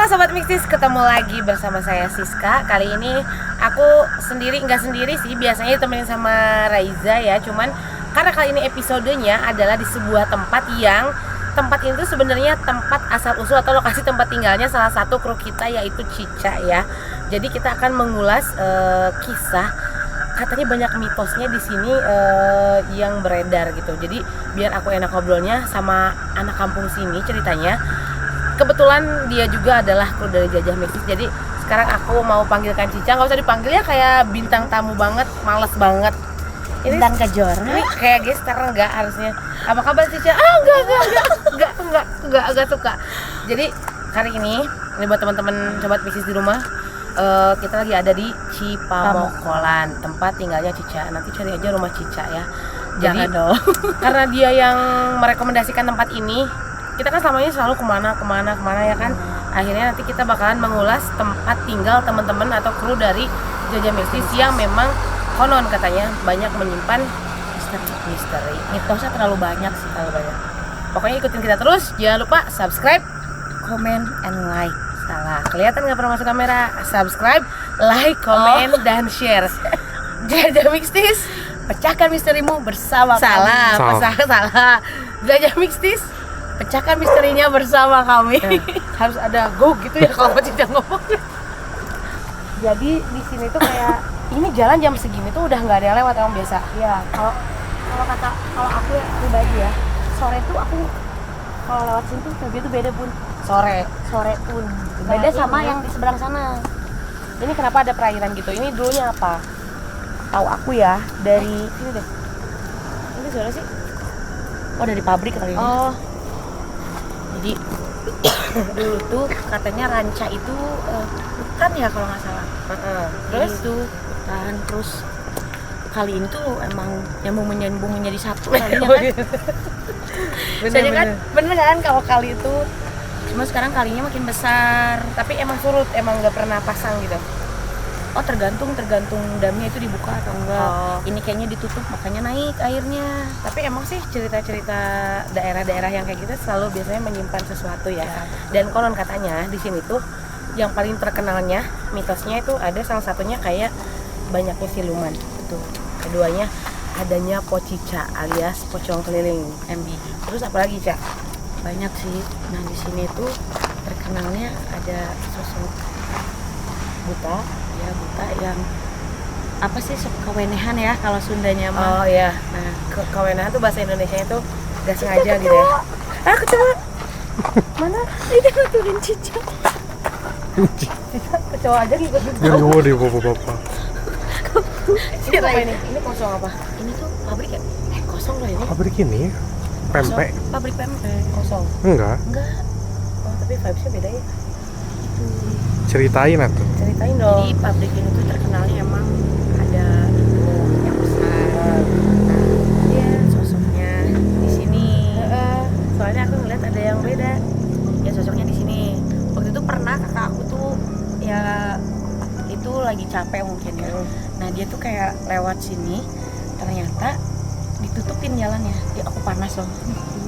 Sobat Mistis, ketemu lagi bersama saya Siska. Kali ini aku nggak sendiri sih, biasanya ditemenin sama Raiza ya. Cuman karena kali ini episodenya adalah di sebuah tempat yang tempat itu sebenarnya tempat asal usul atau lokasi tempat tinggalnya salah satu kru kita, yaitu Cica ya. Jadi kita akan mengulas kisah, katanya banyak mitosnya di sini yang beredar gitu. Jadi biar aku enak ngobrolnya sama anak kampung sini ceritanya. Kebetulan dia juga adalah kru dari Jajah Mistis. Jadi sekarang aku mau panggilkan Cica. Nggak usah dipanggil ya, kayak bintang tamu banget, males banget. Ini bintang kejora. Ini kayak gestar enggak harusnya. Apa kabar Cica? Enggak suka. Jadi kali ini buat teman-teman sobat Mistis di rumah, kita lagi ada di Cipamokolan, tempat tinggalnya Cica. Nanti cari aja rumah Cica ya. Jadi jangan dong. Karena dia yang merekomendasikan tempat ini, kita kan selamanya selalu kemana ya kan. Akhirnya nanti kita bakalan mengulas tempat tinggal teman-teman atau kru dari Jajah Mistis yang memang konon katanya banyak menyimpan misteri. Mitosnya terlalu banyak sih. Pokoknya ikutin kita terus. Jangan lupa subscribe, Comment and like. salah, kelihatan nggak pernah masuk kamera. Subscribe, like, komen, dan share. Jajah Mistis, Pecahkan misterimu bersama salah. Jajah Mistis, pecahkan misterinya bersama kami. Harus ada go gitu ya kalau Cica ngomong. Jadi di sini tuh kayak ini jalan jam segini tuh udah nggak ada yang lewat emang biasa. Ya, kalau aku ya pribadi ya, sore tuh aku kalau lewat sini tuh lebih tuh beda pun. Sore Pun Nah, beda sama ini. yang di seberang sana. ini kenapa ada perairan gitu? Ini dulunya apa? Tahu aku ya dari Ini deh. Ini suara sih. oh dari pabrik kali ini. Oh, Jadi dulu tuh katanya Ranca itu hutan ya kalau nggak salah. terus Itu hutan, terus kali ini tuh emang nyambung menyambung menjadi satu kalinya kan. Soalnya kan bener kan kalau kali itu, cuma sekarang kalinya makin besar. Tapi emang surut, emang nggak pernah pasang gitu. Oh tergantung damnya itu dibuka atau enggak. Oh. Ini kayaknya ditutup makanya naik airnya. Tapi emang sih cerita-cerita daerah-daerah yang kayak gitu selalu biasanya menyimpan sesuatu ya. Dan konon katanya di sini tuh yang paling terkenalnya mitosnya itu ada salah satunya kayak banyaknya siluman. Betul. Keduanya adanya pocica alias pocong keliling. MB Terus apa lagi, Cak? banyak sih. Nah di sini tuh terkenalnya ada sosok buta yang apa sih, sok kewenehan ya kalau Sundanya mah. Oh iya. Nah Kewenahan tuh bahasa Indonesia itu gak sengaja gitu ya. Kecoa. Mana? ini nuturin Cica. Kecoa aja ngikut. Jangan ngomong deh bapak-bapak. Ini apa ini? Ini kosong apa? Ini tuh pabrik ya? Kosong lah ini. Pabrik ini pempek? Pabrik pempek. Kosong. Enggak. Enggak. Oh, tapi vibesnya beda ya. Ceritain atuh. Ceritain dong. Jadi pabrik ini tuh terkenalnya emang ada itu yang besar. Nah, dia sosoknya di sini. Soalnya aku ngeliat ada yang beda. Ya sosoknya di sini. Waktu itu pernah kakak aku tuh ya itu lagi capek mungkin ya. Nah dia tuh kayak lewat sini, ternyata ditutupin jalannya. Ya aku panas loh.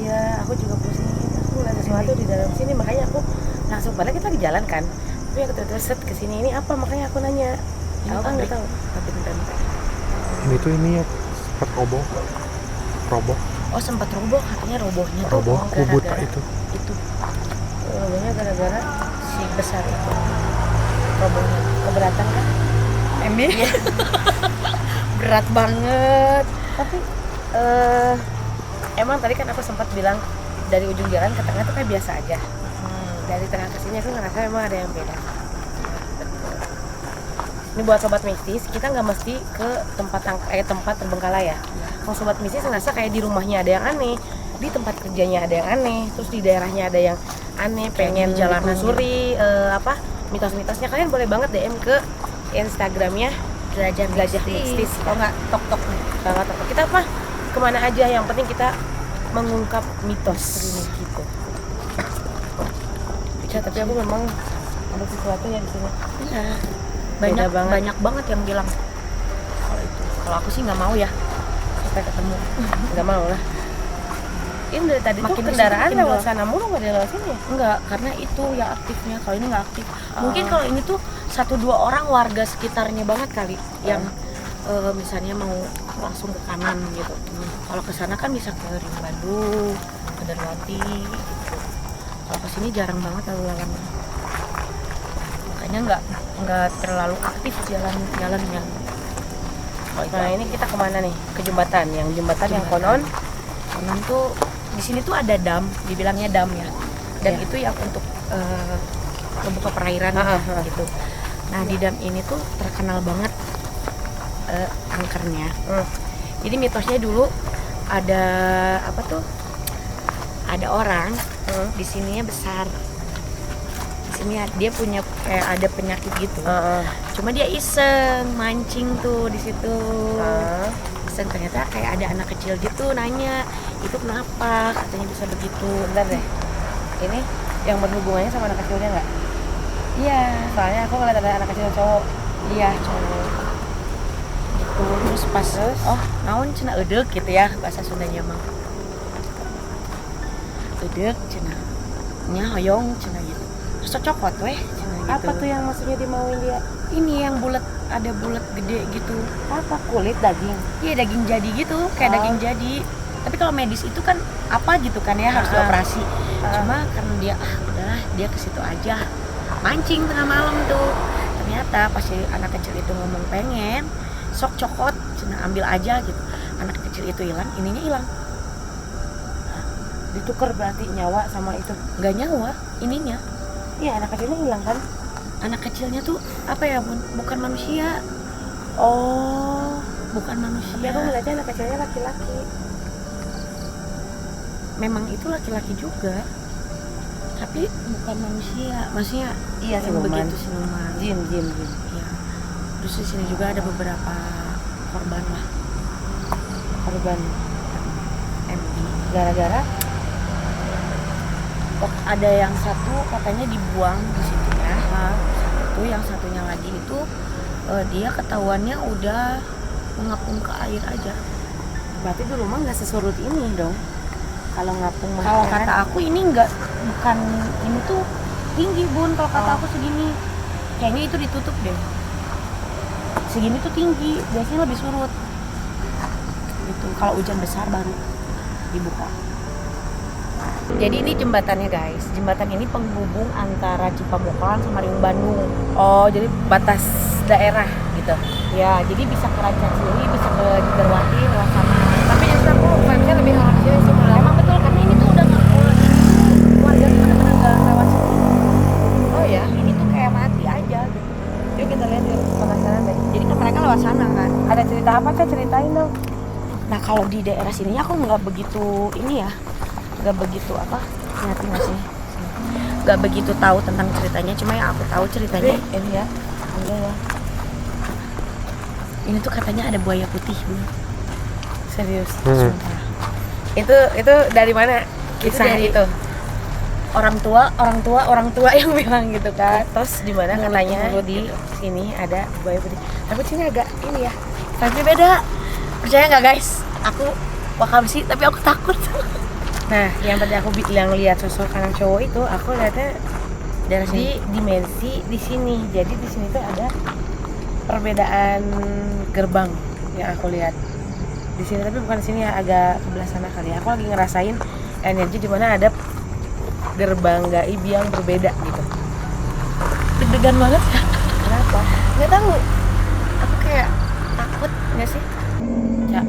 Iya, aku juga pusing. aku ngeliat sesuatu di dalam sini, makanya aku langsung, padahal kita lagi jalan kan, tapi aku terus set ke sini, ini apa, makanya aku nanya. Ini Aku kan nggak pabrik. tahu. Pabrik bentar. Ini tuh ini ya sempat roboh. Oh sempat roboh, katanya robohnya tuh Roboh kubuta gara-gara. itu. itu Robohnya gara-gara si besar itu. Robohnya keberatan kan? Iya. Berat banget. Tapi emang tadi kan aku sempat bilang dari ujung jalan ke tengah tuh kayak biasa aja. Dari tengah ke sini aku ngerasa memang ada yang beda. Ini buat sobat mistis, kita nggak mesti ke tempat terbengkalai ya. Kalau sobat mistis ngerasa kayak di rumahnya ada yang aneh, di tempat kerjanya ada yang aneh, terus di daerahnya ada yang aneh, pengen di jalanan ditelusuri mitos-mitosnya, kalian boleh banget DM ke Instagramnya Jelajah Mistis. Kalau nggak tok nih. Banget apa kita apa kemana aja, yang penting kita mengungkap mitos ini gitu. Ya, tapi aku memang ada sesuatu ya di sini. Iya. Beda banget. Banyak banget yang bilang kalau itu. Kalau aku sih nggak mau ya sampai ketemu. Nggak mau lah. Ini dari tadi Makin tuh di kendaraan sini makin lewat gelap. sana mulu, nggak ada lewat sini ya? Enggak, karena itu yang aktifnya. Kalau ini nggak aktif. Oh. Mungkin kalau ini tuh 1-2 orang warga sekitarnya banget kali yang misalnya mau langsung ke kanan gitu. Kalau ke sana kan bisa ke Ring Bandung, ke Darwati gitu. Kalau ke sini jarang banget lalu lalang. Makanya nggak terlalu aktif jalannya. Kalau itu Nah ini kita kemana nih? Ke jembatan, yang konon. konon tuh di sini tuh ada dam, dibilangnya dam ya. Dan Iya. itu yang untuk membuka perairan gitu. Nah di dam ini tuh terkenal banget angkernya. Jadi mitosnya dulu ada apa tuh? Ada orang di sininya besar. Di sini dia punya kayak ada penyakit gitu. Cuma dia iseng mancing tuh di situ. Iseng, ternyata kayak ada anak kecil gitu nanya, itu kenapa? Katanya bisa begitu. Bentar deh. Ini yang berhubungannya sama anak kecilnya nggak? Iya. Soalnya aku ngeliat ada anak kecil cowok. Iya cowok. Gitu. Terus pas oh naon cenah eudeuh gitu ya bahasa Sundanya mah. Eudeuh cenah. Nya hoyong cenah gitu. Terus cokot weh cenah gitu. Apa tuh yang maksudnya dimauin dia? Ini yang bulat, ada bulat gede gitu. Apa, kulit, daging? Iya daging jadi gitu, kayak daging jadi. Tapi kalau medis itu kan apa gitu kan ya harus dioperasi. Cuma karena dia udahlah dia ke situ aja. Mancing tengah malam tuh. Ternyata pas si anak kecil itu ngomong pengen sok cokot, cenah ambil aja gitu. Anak kecil itu hilang, ininya hilang. Ditukar berarti nyawa sama itu? Nggak nyawa, ininya. Iya, anak kecilnya hilang kan? Anak kecilnya tuh apa ya bun? Bukan manusia, Oh, bukan manusia. tapi aku ngeliatnya anak kecilnya laki-laki. Memang itu laki-laki juga, tapi bukan manusia. Maksudnya Iya, yang siluman. begitu siluman. Jin. Iya. Terus di sini juga ada beberapa korban lah. Korban MD. gara-gara Ada yang satu katanya dibuang di situ ya. Satu, yang satunya lagi itu dia ketahuannya udah mengapung ke air aja. berarti di rumah nggak sesurut ini dong. Kalau ngapung mah Kalau kan? kata aku ini bukan ini tuh tinggi bun. Kalau kata aku segini, kayaknya itu ditutup deh. Segini tuh tinggi, biasanya lebih surut. Gitu. Kalau hujan besar baru dibuka. Jadi ini jembatannya guys. Jembatan ini penghubung antara Cipamokolan sama Riung Bandung. Oh, jadi batas daerah gitu. Ya, jadi bisa ke Rancacili, bisa ke Darwati lewat sana. Tapi justru aku vibes-nya lebih horor sini sih malah. Emang betul karena ini tuh udah nggak warga tuh benar-benar nggak lewat sini. Oh ya, Ini tuh kayak mati aja gitu. yuk kita lihat yuk, penasaran deh. Jadi kan mereka lewat sana kan. Ada cerita apa Kak? Ceritain dong. Nah kalau di daerah sininya aku nggak begitu ini ya, nggak begitu apa? Ngerti nggak sih? Nggak begitu tahu tentang ceritanya. Cuma yang aku tahu ceritanya Ini ya, enggak ya. ini tuh katanya ada buaya putih. Serius. Sumpah. Itu dari mana kisah dari- itu? Orang tua yang bilang gitu kan. Terus di mana Mulut katanya mulut di gitu. sini ada buaya putih. Tapi sini agak ini ya. Tapi beda. Percaya nggak guys? Aku wakam sih, tapi aku takut. Nah, yang tadi aku bilang lihat sosok anak cowok itu, aku lihatnya Daerah di dimensi di sini. Jadi di sini tuh ada perbedaan gerbang yang aku lihat di sini, tapi bukan di sini ya, agak sebelah sana kali. Aku lagi ngerasain energi di mana ada gerbang gaib yang berbeda gitu. deg-degan banget. Kenapa? Nggak tahu. Aku kayak takut nggak sih? Ya.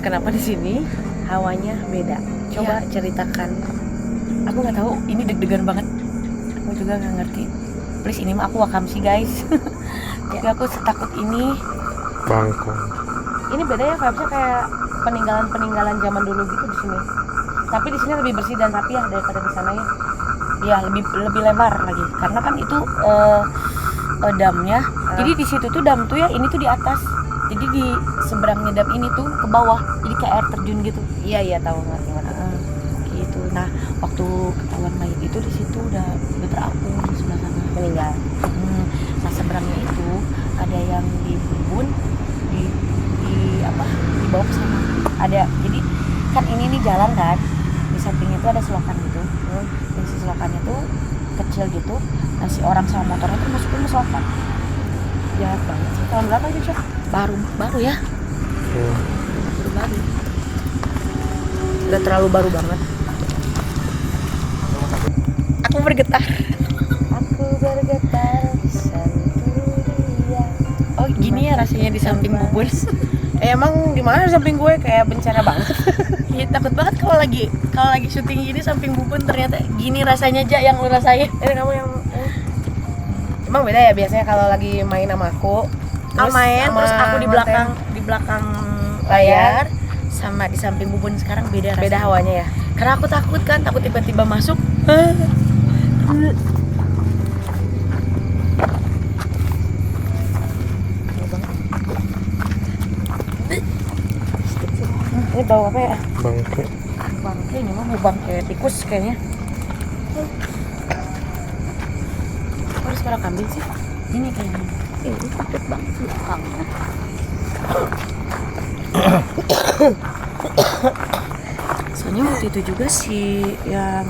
Kenapa di sini hawanya beda? Coba ceritakan. Aku nggak tahu. Ini deg-degan banget. Aku juga nggak ngerti. Please, ini mah aku wakam sih guys. Tapi aku setakut ini. Bangkong. Ini beda ya, vibes-nya kayak peninggalan zaman dulu gitu di sini. Tapi di sini lebih bersih dan rapi ya daripada di sana ya. Ya lebih lebar lagi. Karena kan itu damnya. Jadi di situ tuh dam tuh ya, ini tuh di atas. Jadi di seberangnya dam ini tuh ke bawah. Jadi kayak air terjun gitu. Iya tahu ngerti. Gitu. Nah, waktu ketahuan mayat itu di situ udah terapung di sebelah sana. Meninggal. Nah, seberangnya itu ada yang dibun dibawa ke sana. Ada, jadi kan ini nih jalan kan, di sampingnya itu ada selokan gitu. Di si selokannya tuh kecil gitu. Nah, si orang sama motornya tuh masukin ke selokan. Jahat banget sih. Tahun berapa itu, Cok? Baru ya. Baru. Udah terlalu baru banget. Aku bergetar. Aku bergetar sentuh dia. Oh, gini ya rasanya di samping bubur. Emang gimana di samping gue kayak bencana banget. Iya, takut banget kalau lagi syuting gini samping bubun ternyata gini rasanya aja yang lu rasain. Kamu yang emang beda ya biasanya kalau lagi main sama aku. Terus aku di belakang layar sama di samping bubun sekarang beda rasanya. Beda hawanya ya. Karena aku takut tiba-tiba masuk. Ini bau apa ya? Bangke. Bangke, ini mah bau bangke tikus kayaknya. Kok suara kambing sih? Ini kayaknya. Ini takut banget belakangnya. Soalnya waktu itu juga sih yang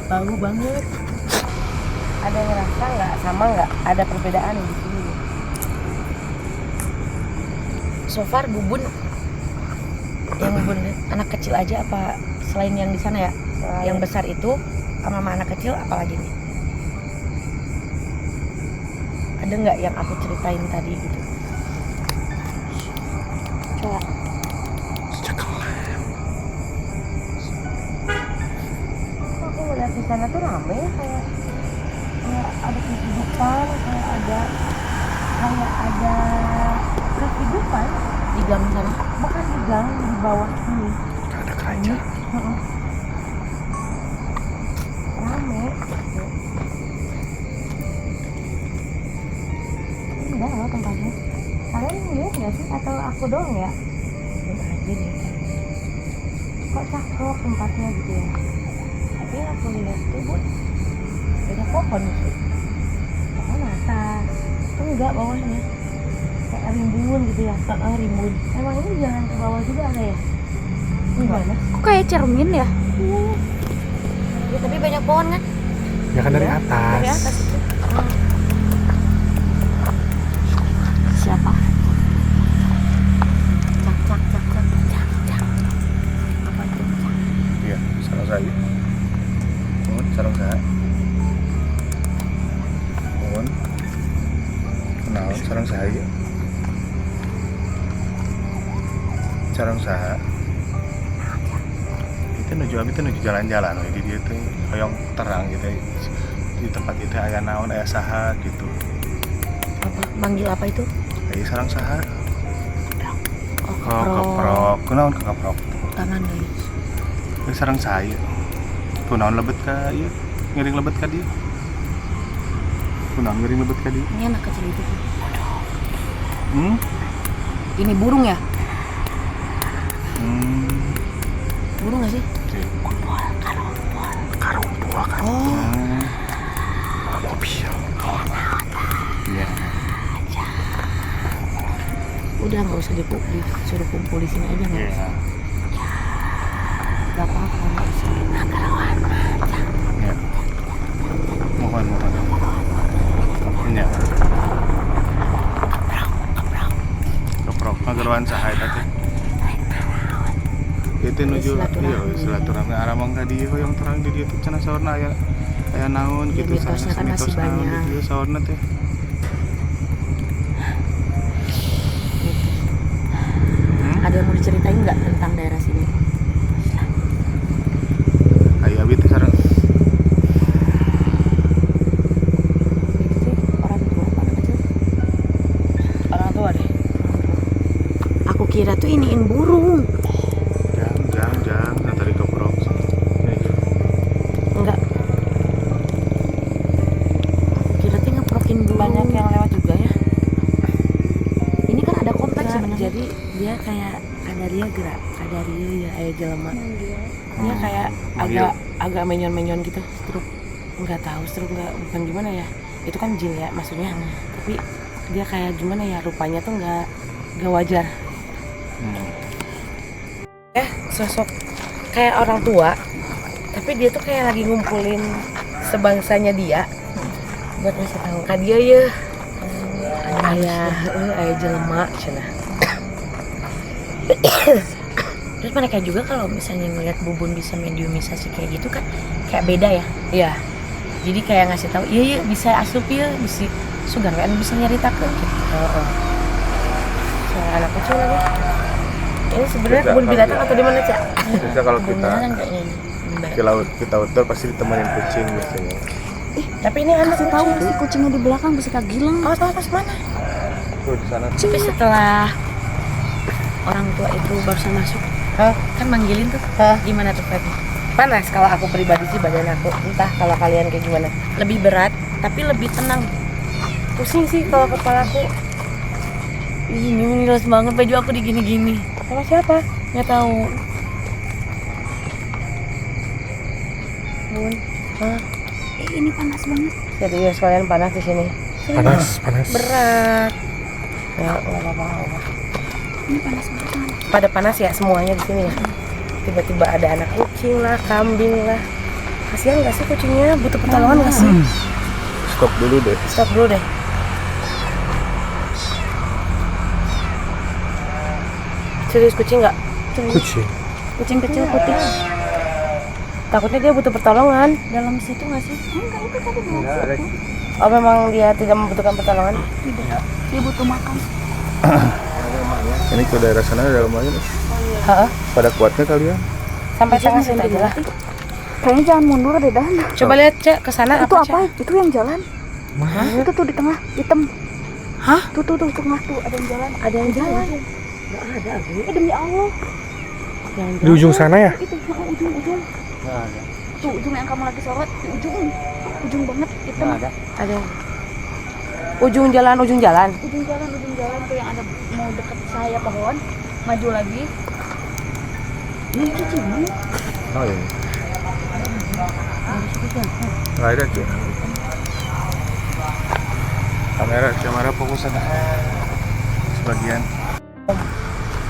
bau banget. Ada yang ngerasa nggak sama nggak? Ada perbedaan di sini? So far bubun anak kecil aja apa selain yang di sana ya? Yang besar itu sama anak kecil apalagi nih? Ada nggak yang aku ceritain tadi gitu? Coba. Aku ngeliat di sana tuh rame ya, kayak ada kehidupan, kayak ada kehidupan Di gang sana. bukan di gang, di bawah sini Ada kerajaan. rame. Indah loh tempatnya. Kalian lihat nggak sih atau aku doang ya? Lihat aja deh. Kok cakep tempatnya gitu ya? Tapi yang aku lihat tuh bun banyak pohon sih. Pohon atas, Enggak bawahnya. kayak rimbun gitu ya. Rimbun. Emang ini jalan ke bawah juga ada ya? Gimana? Kok kayak cermin ya? Ya tapi banyak pohon kan? Ya kan dari atas. Dari atas itu. Siapa? Cak. Apa itu? Iya, sarang saya. Mohon sarang saya. Mohon. Kenal sarang saya. Sarang saya. Itu nuju jalan-jalan. Jadi dia tuh hoyong terang gitu. Di tempat itu aya naon aya saha gitu. Apa? Manggil apa itu? Aya sarang saha. Oh, Keprok. Kunaon keprok? Tangan guys. Ini sarang saya. Kunaon lebet ka ieu? Ngiring lebet ka dieu. Kunaon ngiring lebet ka dieu? Ini anak kecil itu. Ini burung ya? Burung nggak sih? Karumpul kan. Mobil. Iya. Udah nggak usah disuruh kumpul di sini aja nggak Iya. usah. Nggak apa-apa nggak usah. Ya. Mohon. Iya. Keprok ngagaruan saha eta teh. Itu nuju iya silaturahmi aramang ka dieu yang terang di dieu teh cenah saurna aya naon Ya, gitu mitosnya kan masih mitos naon banyak. di dieu saurna teh. Ada yang mau diceritain nggak tentang daerah sini? Aya abi teh sareng Itu sih orang tua anak kecil. Orang tua deh. Aku kira tuh iniin burung. jang nah tadi keprok. Enggak, Aku kira tuh ngeprokin burung. banyak yang lewat juga ya. Ini kan ada kompleks Enggak, sebenarnya. jadi dia kayak kadaria gerak, kadaria ya aya jelema. Dia kayak Manggil. agak menyon gitu, stroke. Enggak tahu stroke enggak, bukan gimana ya. Itu kan jin ya maksudnya. Tapi dia kayak gimana ya, rupanya tuh enggak wajar. Sosok kayak orang tua, tapi dia tuh kayak lagi ngumpulin sebangsanya dia buat ngasih tahu kan dia ya ayah jelema cenah. Terus mereka juga kalau misalnya ngeliat Bubun bisa mediumisasi kayak gitu kan kayak beda ya. Iya, jadi kayak ngasih tahu iya bisa asup ya, bisa sugar kan bisa nyeritakan gitu. Suara anak kecil lagi. Ini sebenarnya Bisa, kebun binatang kalau- atau di mana Cak? Bisa kalau kita Beneran kayaknya ini. kita outdoor pasti ditemenin kucing biasanya. Tapi ini anak Kasih tahu sih kucingnya di belakang bisa kagilang. Oh, tahu pas mana? Tuh di sana. Tapi setelah orang tua itu barusan masuk, Hah? kan manggilin tuh. Hah? Gimana tuh Feb? Panas kalau aku pribadi sih badan aku. Entah kalau kalian kayak gimana. Lebih berat tapi lebih tenang. Pusing sih kalau kepalaku. Ini menilas banget baju aku digini-gini. Sama siapa? Nggak tahu. Bun. Hah? Ini panas banget. Serius kalian panas di sini. Panas. Berat. Ya, nggak apa-apa. Ini panas banget. Pada panas ya semuanya di sini ya. Tiba-tiba ada anak kucing lah, kambing lah. Kasihan nggak sih kucingnya? Butuh pertolongan nggak sih? Stop dulu deh. Stop dulu deh. Serius kucing nggak? Kucing. Kucing kecil putih. Takutnya dia butuh pertolongan. Dalam situ nggak sih? Enggak, itu tadi belum. Oh memang dia tidak membutuhkan pertolongan? Dia butuh makan. Ini ke daerah sana ada lumayan. Heeh. Pada kuatnya kalian. Sampai tengah situ aja lah. Kayaknya jangan mundur deh Dan. Coba lihat Cek ke sana Itu apa? Cek? Itu yang jalan. Itu tuh di tengah hitam. Hah? Tuh tengah tuh ada yang jalan. Ada yang jalan. Nggak ada, Abi. Demi Allah. Yang Di ujung sana ya? Itu ujung. Tuh ujung yang kamu lagi sorot di ujung. Ujung banget hitam. ada. Ujung jalan. Ujung jalan tuh yang ada mau deket saya pohon. Maju lagi. Ini kucing. Oh iya. Nggak ada sih. Kamera fokus sana. Sebagian.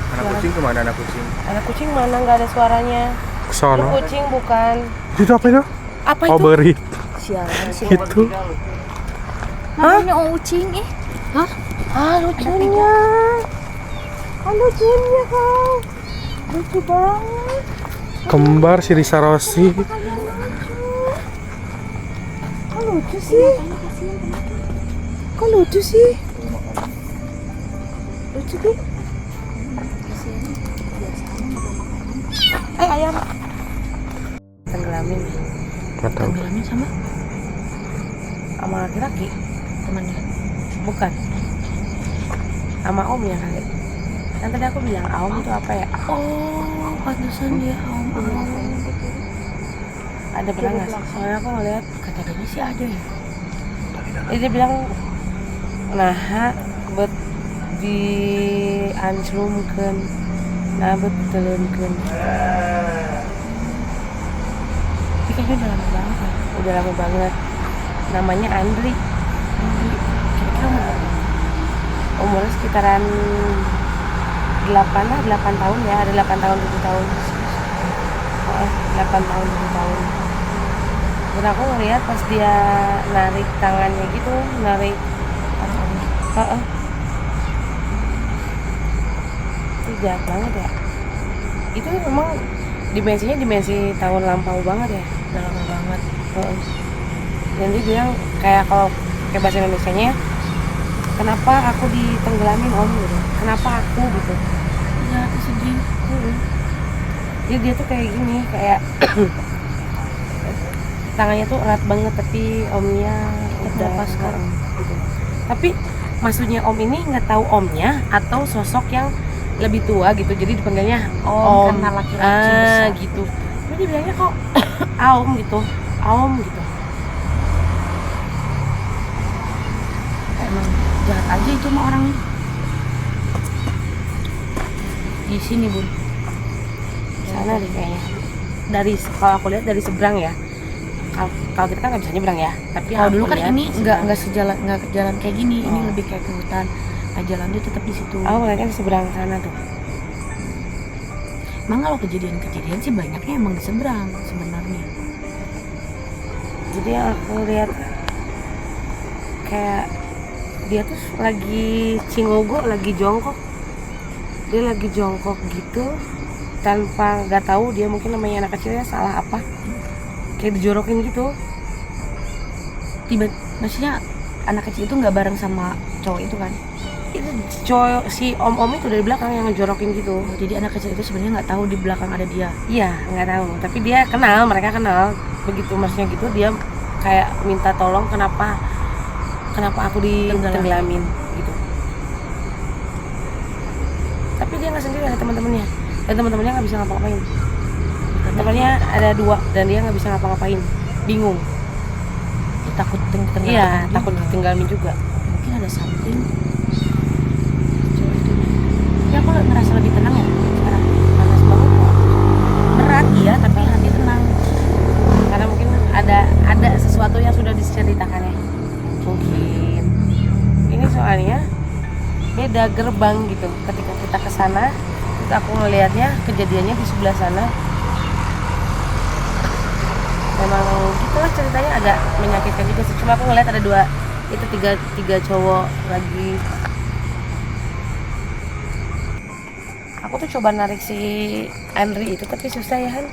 Anak kucing kemana anak kucing? Anak kucing mana nggak ada suaranya? Itu Sono. kucing bukan. Itu apa itu? Apa Oh, itu? berit. Sialan sih. Itu. Namanya ucing Hah? Ah lucunya. Lucunya kau. Lucu banget. Kembar si Risa Rossi. Kok lucu sih? Kok lucu sih? Lucu sih. Ayam. Tenggelamin Nggak tahu. Tenggelamnya sama sama laki-laki. temannya. Bukan. Sama omnya kali. Kan tadi aku bilang om itu apa ya? Oh, pantesan dia om. Ada pernah nggak sih? Soalnya aku ngeliat kata dia sih ada ya. Jadi dia bilang nah bet di anclumkeun nah bet telunkeun. Tapi kayaknya udah lama banget ya. Udah lama banget. Namanya Andri. Kira-kira umurnya sekitaran 8 tahun ya, ada 8 tahun 7 tahun. 8 tahun 7 tahun. Dan aku ngeliat pas dia narik tangannya gitu, narik itu jahat banget ya. Itu memang dimensinya dimensi tahun lampau banget ya. Udah lama banget. Dan dia bilang kayak kalau kayak bahasa Indonesianya, kenapa aku ditenggelamin om gitu, kenapa aku gitu. Ya aku sedih. Jadi dia tuh kayak gini, kayak tangannya tuh erat banget tapi omnya udah lepaskan gitu. Tapi maksudnya om ini nggak tahu omnya atau sosok yang lebih tua gitu, jadi dipanggilnya om karena laki-laki besar. gitu. Tapi dia bilangnya kok aom gitu, aom gitu. Emang jahat aja itu mah orangnya. Di sini bun. Sana deh kayaknya. Dari kalau aku lihat dari seberang ya. Kalau kita kan nggak bisa nyebrang ya. Tapi Kalau aku dulu kan lihat ini seberang. nggak jalan kayak gini, ini lebih kayak ke hutan. Nah jalan dia tetap di situ. Aku ngeliatnya di seberang sana tuh. Emang kalau kejadian-kejadian sih banyaknya emang di seberang sebenarnya. Jadi yang aku lihat kayak dia tuh lagi cingogo, lagi jongkok. Dia lagi jongkok gitu tanpa nggak tahu dia mungkin namanya anak kecil ya salah apa. Kayak dijorokin gitu. Maksudnya anak kecil itu nggak bareng sama cowok itu kan? Itu cowok si om-om itu dari belakang yang ngejorokin gitu. Oh, jadi anak kecil itu sebenarnya nggak tahu di belakang ada dia. Iya, nggak tahu. Tapi dia kenal, mereka kenal. Begitu maksudnya gitu, dia kayak minta tolong kenapa aku ditenggelamin gitu. Tapi dia nggak sendiri, ada teman-temannya. Dan teman-temannya nggak bisa ngapa-ngapain. Temannya ada 2 dan dia nggak bisa ngapa-ngapain. Bingung. Dia takut tenggelam. Iya, takut ditenggelamin juga. Mungkin ada something. Cowok itu. Ya aku ngerasa lebih tenang ya sekarang. Panas banget kok. Berat iya, tapi hati tenang. Karena mungkin ada sesuatu yang sudah diceritakan ya. Mungkin. Ini soalnya beda gerbang gitu. Ketika kita ke sana, aku ngelihatnya kejadiannya di sebelah sana. Memang gitu lah ceritanya, agak menyakitkan juga sih. Cuma aku ngeliat ada tiga cowok lagi. Aku tuh coba narik si Andri itu tapi susah ya Han.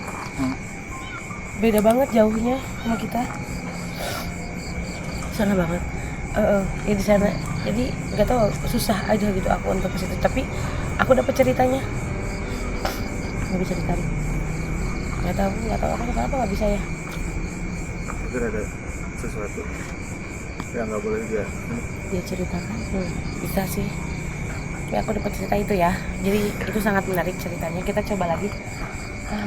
Beda banget jauhnya sama kita. Sana banget. Ya di sana. Jadi nggak tahu, susah aja gitu aku untuk ke situ. Tapi aku dapat ceritanya. Nggak bisa ditarik. Nggak tahu aku kenapa nggak bisa ya. Mungkin ada sesuatu yang nggak boleh dia Ceritakan. Bisa sih. Tapi aku dapat cerita itu ya. Jadi itu sangat menarik ceritanya. Kita coba lagi.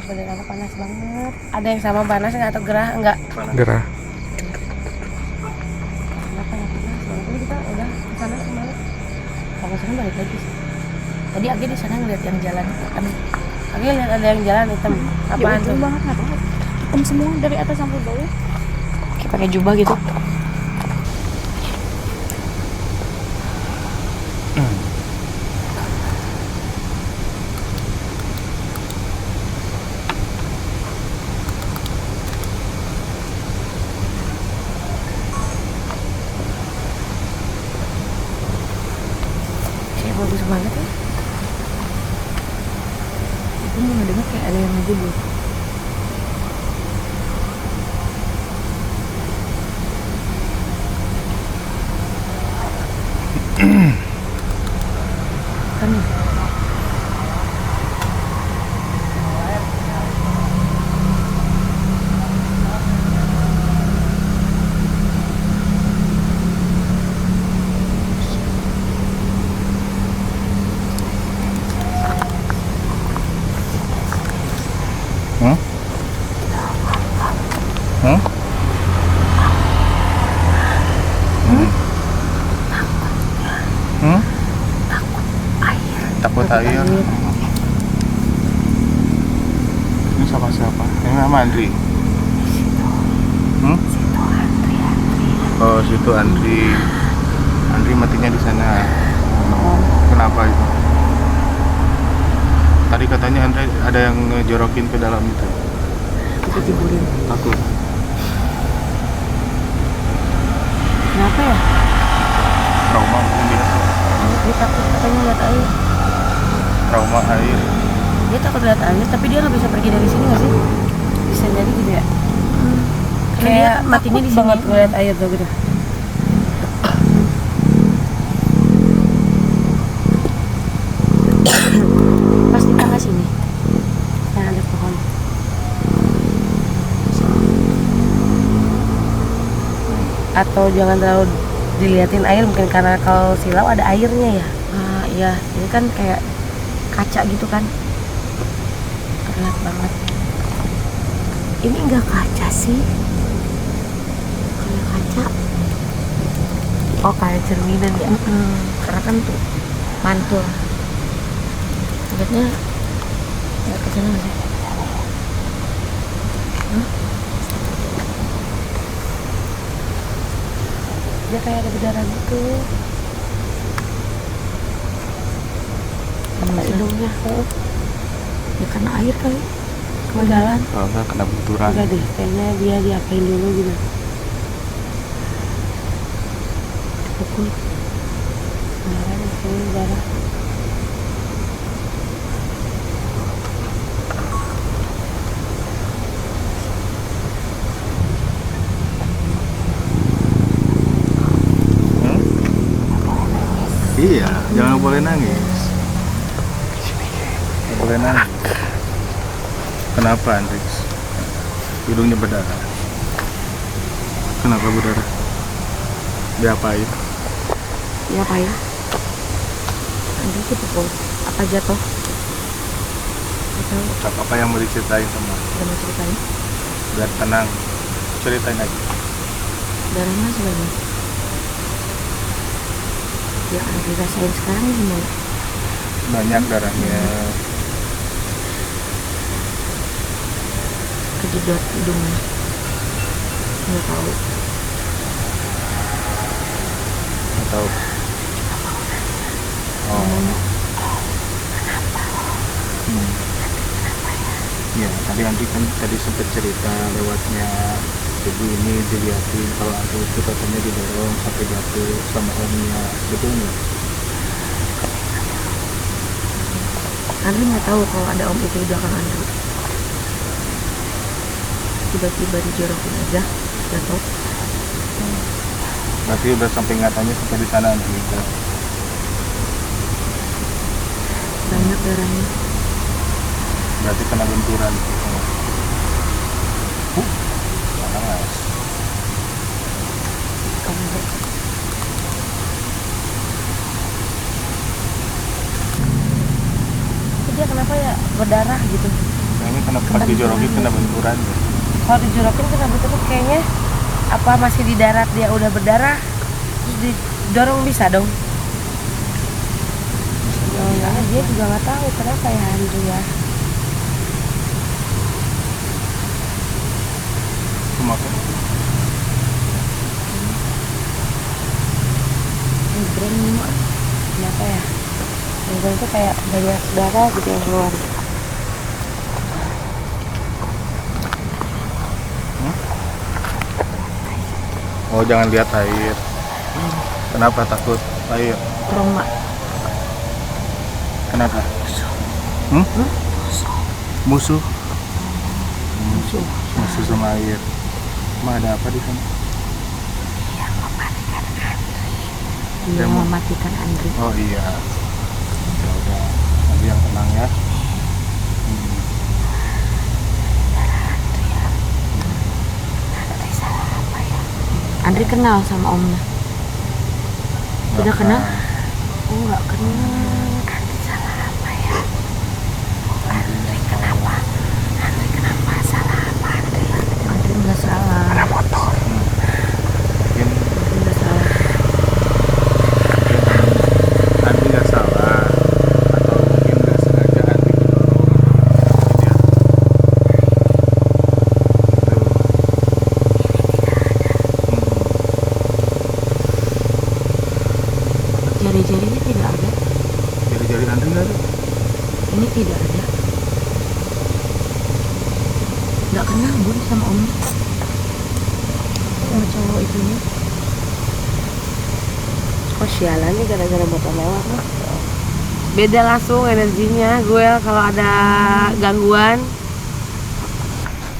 Badan aku panas banget. Ada yang sama panas nggak atau gerah? Enggak. Gerah. Kenapa ya panas? Ini kita udah ke sana kemana? Kalau sana balik lagi sih. Tadi Agi di sana ngeliat yang jalan hitam. Lagi lihat ada yang jalan hitam. Apaan tuh? Banget nggak tahu. Hitam semua dari atas sampai bawah. Kayak pakai jubah gitu. Bagus banget ya. Aku mau ngedenger kayak ada yang ngejebur. Kan takut air. Ini sama siapa? Ini nama Andri. Oh, situ Andri matinya di sana. Kenapa itu? Tadi katanya Andre ada yang ngejorokin ke dalam itu. Kita jeburin. Takut. Kenapa ya? Trauma mungkin dia. Dia takut katanya lihat air. Trauma air. Dia takut lihat air, tapi dia nggak bisa pergi dari sini nggak sih? Bisa jadi gitu ya. Kayak matinya di sini banget ngeliat air tuh gitu. Pas di tengah sini. Yang ada pohon. Atau jangan terlalu diliatin air, mungkin karena kalau silau ada airnya ya. Ah iya, ini kan kayak kaca gitu kan. Terlihat banget. Ini enggak kaca sih. Kayak kaca. Oh, kayak cerminan ya. Karena kan tuh mantul. Lihatnya lihat ke sana nggak sih? Dia kayak ada berdarah gitu. Sama Hidungnya. ya karena air kali. Jalan. Kalau enggak kena benturan. Enggak deh, kayaknya dia diapain dulu gitu. Pukul. Darah di sini, darah. Hmm? Iya, jangan boleh nangis. Nggak boleh nangis. Kenapa, Andrix? Hidungnya berdarah. Kenapa berdarah? Diapain? Ya apa ya? Nanti dipukul. Apa jatuh? Atau Apa yang mau diceritain sama? udah mau ceritain? Biar tenang. Ceritain aja. Darahnya sebanyak. Ya dirasain sekarang gimana? Banyak darahnya. Kejedot hidungnya. Nggak tahu. Atau oh. Ya, tadi Andri kan tadi sempat cerita lewatnya ibu ini dilihatin kalau Andri itu katanya didorong sampai jatuh sama omnya, betul nggak? Andri nggak tahu kalau ada om itu di belakang Andri. Tiba-tiba dijorokin aja jatuh. Berarti udah sampai ingatannya sampai di sana Andri itu. Banyak darahnya. Berarti kena benturan. Panas. Dia kenapa ya berdarah gitu? Kayaknya kena pas dijorokin kena benturan. Ya. Kalau dijorokin kena betul kayaknya apa masih di darat dia udah berdarah terus didorong bisa dong. Ya, dia juga nggak tahu kenapa ya Andrew ya. Semakin Migrain kenapa ya? Migrain itu kayak banyak darah gitu yang keluar. oh jangan lihat air. Kenapa takut air? Trauma. Kenapa? Musuh. Musuh sama air. Emang ada apa di sana? Dia Dia mau- mematikan Andri. Oh iya. Ya udah, nanti yang tenang ya. Andri kenal sama omnya. Tidak Nggak kenal? pernah. Oh nggak kenal. Andri nggak salah. Ada motor. Mungkin Andri nggak salah. Andri nggak salah atau mungkin nggak sengaja Andri kedorong dia. Jari-jarinya tidak ada. Jari-jari Andri nggak ada. Ini tidak ada. Nggak kenal Bun sama omnya. Sama cowok itunya. Oh sialan nih gara-gara motor lewat mah. Beda langsung energinya gue kalau ada gangguan.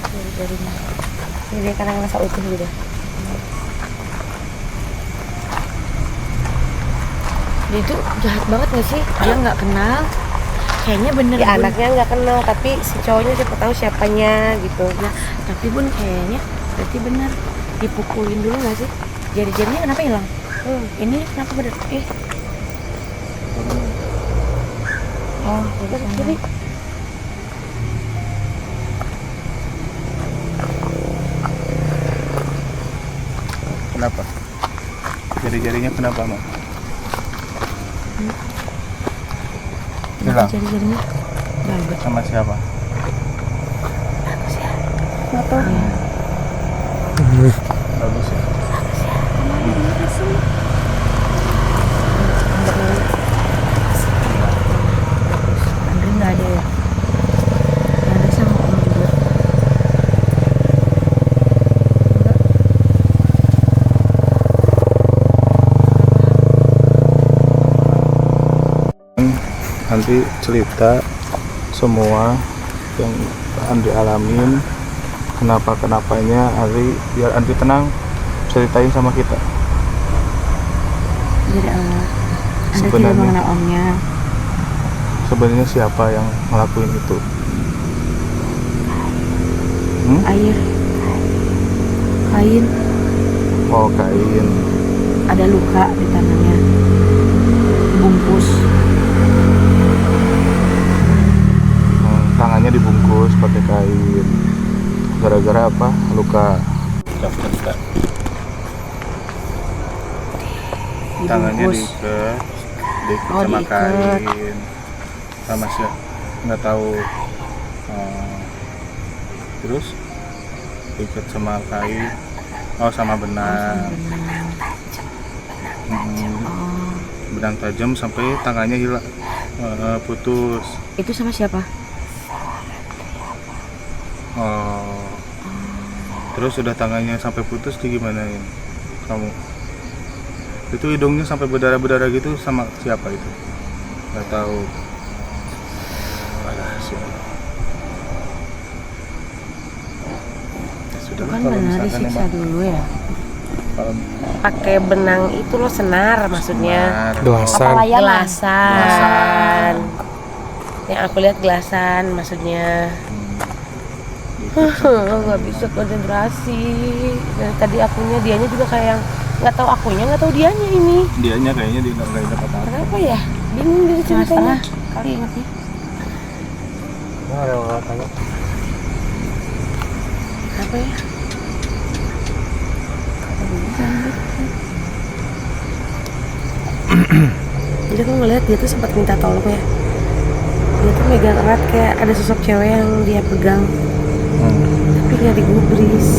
Jari-jarinya. Ini dia karena ngerasa utuh gitu. Dia tuh jahat banget gak sih? Dia nggak kenal. Kayaknya bener Ya Bun. anaknya nggak kenal tapi si cowoknya siapa tahu siapanya gitu. Ya, tapi Bun kayaknya berarti bener dipukulin dulu gak sih? Jari-jarinya kenapa hilang? Ini kenapa bener? Oh, Terus kiri. Kenapa? Jari-jarinya kenapa, Mak? Hilang. Jari-jarinya bagus. Sama siapa? Motor. Bagus ya. Andri nggak ada ya? Andri sama om juga. Enggak. Nanti cerita semua yang Andri alamin, kenapanya Andri, biar Andri tenang, ceritain sama kita. Jadi Andri tidak Sebenarnya- mengenal omnya. Sebenarnya siapa yang ngelakuin itu? Air, kain, Oh, kain. ada luka di tangannya, bungkus. Tangannya dibungkus pakai kain. Gara-gara apa? Luka. Tangannya Dibungkus. diikat Oh, sama diikat. kain. Sama sih nggak tahu. Terus diikat sama kain. Oh, sama benang. Oh, Benang tajam sampai tangannya hilang, putus. itu sama siapa? Oh. Terus udah tangannya sampai putus gimanain kamu? Itu hidungnya sampai berdarah-berdarah gitu sama siapa itu? Nggak tahu. Rahasia. Ya sudah, Itu kan kalau benar misalkan disiksa emang- dulu ya. kalau Pakai benang itu loh senar maksudnya. benar, Gelasan. Apa layangan? Gelasan. Yang aku lihat gelasan maksudnya. Nggak bisa konsentrasi. Dan tadi akunya dianya juga kayak yang nggak tahu akunya nggak tahu dianya ini. dianya kayaknya dia nggak ingat apa-apa. Kenapa ya? Bingung dari Setengah ceritanya. kali ingatnya. Apa ya? Jadi aku ngeliat dia tuh sempat minta tolong ya. Dia tuh megang erat kayak ada sosok cewek yang dia pegang, tapi nggak digubris.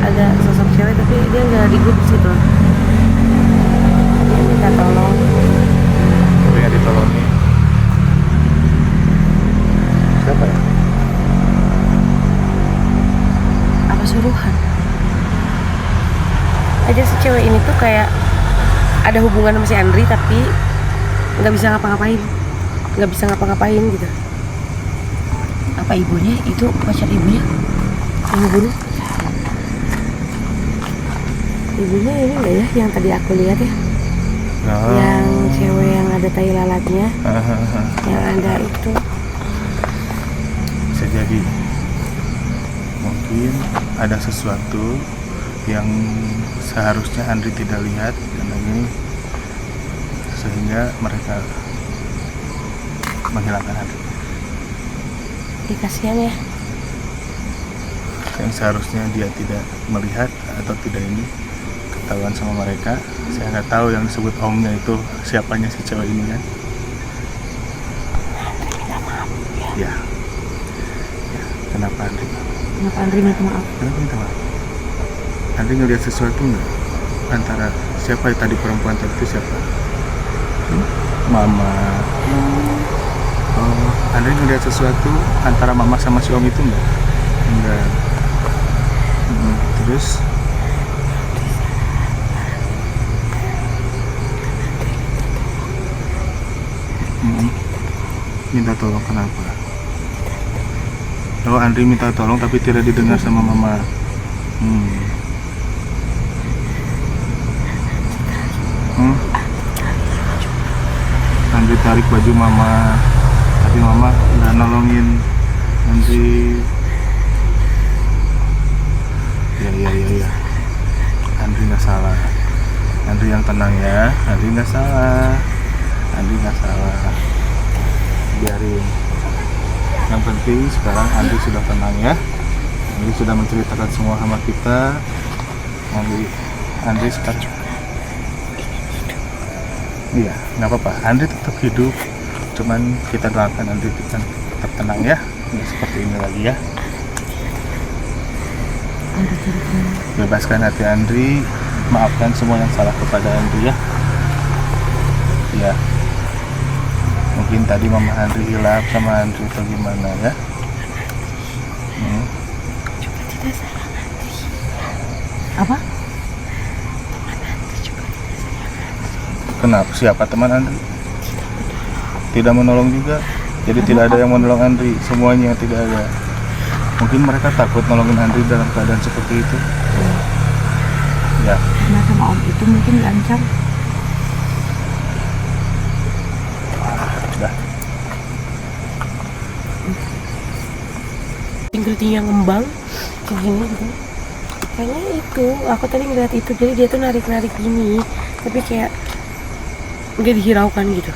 Ada sosok cewek tapi dia nggak digubris gitu. Dia minta tolong. Tapi nggak ditolongin. Siapa ya? Apa suruhan? Aja si cewek ini tuh kayak ada hubungan sama si Andri tapi nggak bisa ngapa-ngapain gitu. Apa ibunya? Itu pacar ibunya? Yang ngebunuh ibunya ini enggak ya yang tadi aku lihat ya, yang cewek yang ada tai lalatnya, yang ada itu. Bisa jadi mungkin ada sesuatu yang seharusnya Andri tidak lihat dan ini sehingga mereka menghilangkan Andri. Kasihan ya. Yang seharusnya dia tidak melihat atau tidak ini ketahuan sama mereka. Saya nggak tahu yang disebut omnya itu siapanya si cewek ini kan. Ya. Kenapa Andri? Kenapa Andri minta maaf? Kenapa minta maaf? Andri ngeliat sesuatu nggak? Antara siapa yang tadi perempuan tadi itu siapa? Mama. Oh, Andri ngeliat sesuatu antara mama sama si Om itu enggak? Enggak. Terus minta tolong kenapa? Oh, Andri minta tolong tapi tidak didengar sama mama. Andri tarik baju mama, tapi mama nggak nolongin Andri. Ya. Andri nggak salah. Andri yang tenang ya. Andri nggak salah. Biarin. Yang penting sekarang Andri sudah tenang ya. Andri sudah menceritakan semua sama kita. Andri sekarang. Iya, nggak apa-apa. Andri tetap hidup. Cuman kita doakan Andri tetap tenang ya. Nggak seperti ini lagi ya. Bebaskan hati Andri. Maafkan semua yang salah kepada Andri ya. Ya. Mungkin tadi mama Andri hilaf sama Andri atau gimana ya. Juga tidak sayang Andri. Apa? Kenapa? Siapa teman Andri? Tidak menolong juga. Jadi tidak ada yang menolong Andri. Semuanya tidak ada. Mungkin mereka takut nolongin Andri dalam keadaan seperti itu. Ya. Karena sama Om itu mungkin diancam. Udah. Tinggal yang ngembang kayak gini gitu. Kayaknya itu, aku tadi ngeliat itu, jadi dia tuh narik-narik gini, tapi kayak nggak dihiraukan gitu.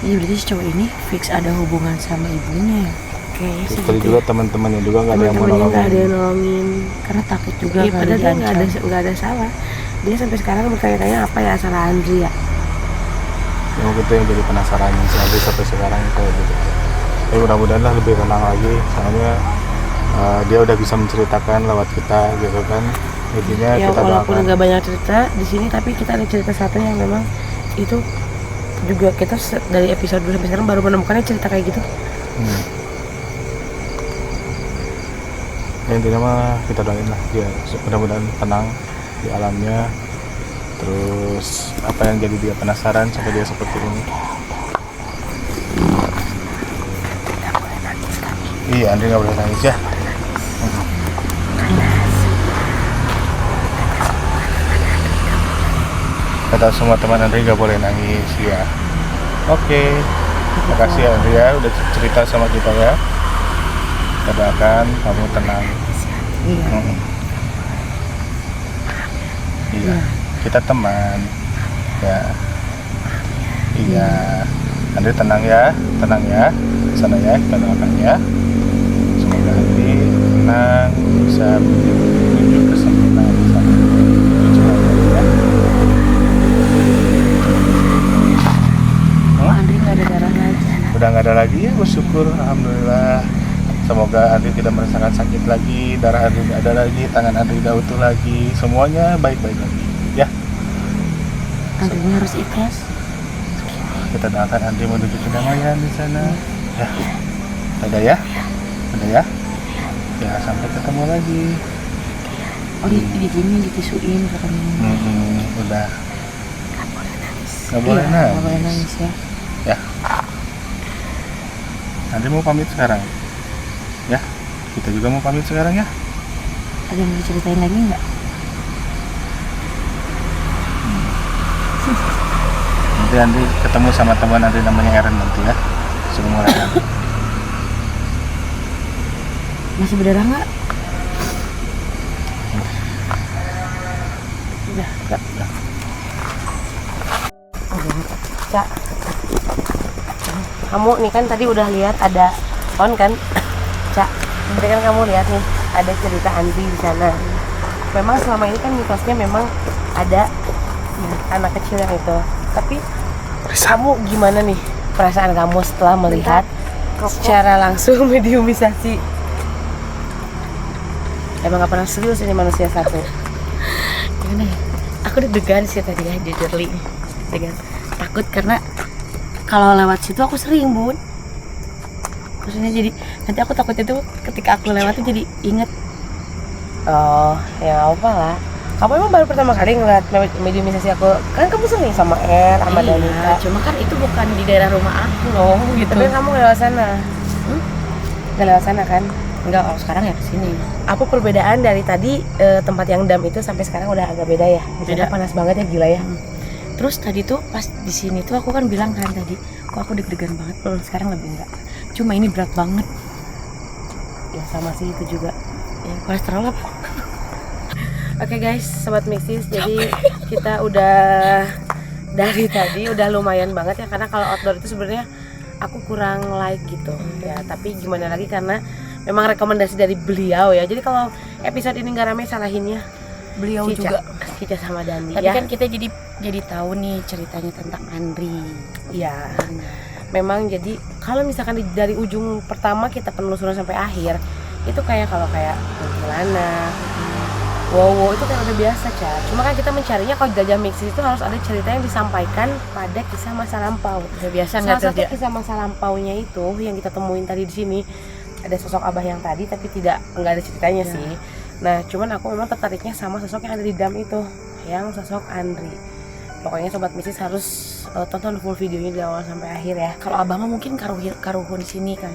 Iya berarti si cowok ini fix ada hubungan sama ibunya ya. Kayaknya sih Tadi gitu. juga teman-temannya juga nggak ada yang Temen-temennya nggak ada menolongin. yang nolongin. Karena takut juga Iya, kali padahal dia diancam. nggak ada salah. Dia sampai sekarang bertanya-tanya apa ya salah Andri ya. Yang itu yang jadi penasarannya si Andri sampai sekarang kayak gitu. Tapi mudah-mudahan lah lebih tenang lagi. Soalnya dia udah bisa menceritakan lewat kita gitu kan. Intinya Ya kita walaupun doakan. nggak banyak cerita di sini, tapi kita ada cerita satu yang memang itu juga kita dari episode dulu sampai sekarang baru menemukannya cerita kayak gitu. Ya, intinya mah kita doain lah dia mudah-mudahan tenang di alamnya. Terus apa yang jadi dia penasaran sampai dia seperti ini. Iya, Andri nggak boleh nangis ya. Kata semua teman Andri nggak boleh nangis ya. Oke, makasih ya Andri ya udah cerita sama kita ya. Kita doakan kamu tenang. Iya. Iya, kita teman ya. Iya, Andri tenang ya, sana ya, kita doakan ya. Semoga Andri tenang, bisa menuju kesembuhan sana. Ya. Andri nggak ada darah lagi. Udah nggak ada lagi ya, bersyukur, alhamdulillah. Semoga Andri tidak merasakan sakit lagi, darah Andri nggak ada lagi, tangan Andri udah utuh lagi, semuanya baik-baik lagi ya. Andri harus ikhlas. Kita doakan Andri menuju kedamaian di sana ya. Ada ya, ya sampai ketemu lagi. Oh di gini ditisuin katanya. Udah nggak Iya, boleh nggak boleh nangis ya. ya. Andri mau pamit sekarang ya, kita juga mau pamit sekarang ya. Ada yang mau diceritain lagi nggak? Nanti Andri ketemu sama teman Andri namanya Eren nanti ya, seumuran. Masih berdarah nggak? Udah. Cak, kamu nih kan tadi udah lihat ada on kan, Cak. Tadi kan kamu lihat nih ada cerita Andri di sana. Memang selama ini kan mitosnya memang ada anak kecil yang itu. Tapi kamu gimana nih perasaan kamu setelah melihat secara langsung mediumisasi? Emang gak pernah serius ini manusia satu. Gini, aku deg-degan sih tadi ya, jujurly deg-degan, takut karena kalau lewat situ aku sering bun, maksudnya jadi nanti aku takutnya tuh ketika aku lewat tuh jadi inget. Oh ya nggak apa lah. Kamu emang baru pertama kali ngeliat mediumisasi aku? Kan kamu sering sama sama Iya, Danita. cuma kan itu bukan di daerah rumah aku loh gitu. Tapi kamu nggak lewat sana. Nggak lewat sana kan? Enggak, kalau sekarang ya kesini. Apa perbedaan dari tadi tempat yang dam itu sampai sekarang udah agak beda ya? Beda. Panas banget ya, gila ya. Terus tadi tuh pas di sini tuh aku kan bilang kan tadi, kok aku deg-degan banget. Sekarang lebih enggak. Cuma ini berat banget. Ya sama sih itu juga. Ya, kolesterol apa? Oke guys, sobat Mixis, jadi kita udah dari tadi udah lumayan banget ya, karena kalau outdoor itu sebenarnya aku kurang like gitu ya. Tapi gimana lagi karena memang rekomendasi dari beliau ya. Jadi kalau episode ini nggak rame salahinnya Beliau juga. Cica sama Dani. Tapi ya. kan kita jadi tahu nih ceritanya tentang Andri. Ya, memang jadi kalau misalkan dari ujung pertama kita penelusuran sampai akhir itu kayak kuntilanak, wow itu kan udah biasa Ca. Cuma kan kita mencarinya kalau Jajah Mixis itu harus ada cerita yang disampaikan pada kisah masa lampau. Udah biasa Salah nggak satu tuh dia? kisah masa lampaunya itu yang kita temuin tadi di sini, ada sosok abah yang tadi tapi nggak ada ceritanya sih. Nah cuman aku memang tertariknya sama sosok yang ada di dam itu, yang sosok Andri. Pokoknya sobat Mixis harus tonton full videonya dari awal sampai akhir ya. Kalau abah mah mungkin karuhun sini kan.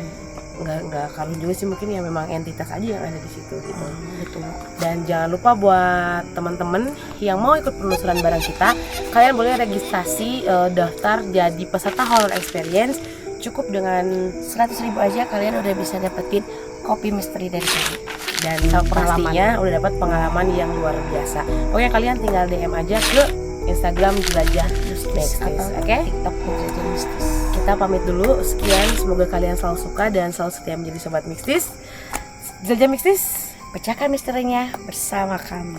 Nggak kalau juga sih, mungkin ya memang entitas aja yang ada di situ gitu. Betul. Dan jangan lupa buat teman-teman yang mau ikut penelusuran bareng kita, kalian boleh registrasi daftar jadi peserta horror experience. Cukup dengan 100.000 aja kalian udah bisa dapetin kopi misteri dari kami. dan Pengalaman. pastinya udah dapat pengalaman yang luar biasa. Pokoknya kalian tinggal DM aja ke Instagram Jelajah Mixis, oke? TikTok Jelajah Mistis. Kita pamit dulu. Sekian, semoga kalian selalu suka dan selalu setia menjadi sobat Mixis. Jelajah Mixis, Pecahkan misterinya bersama kami.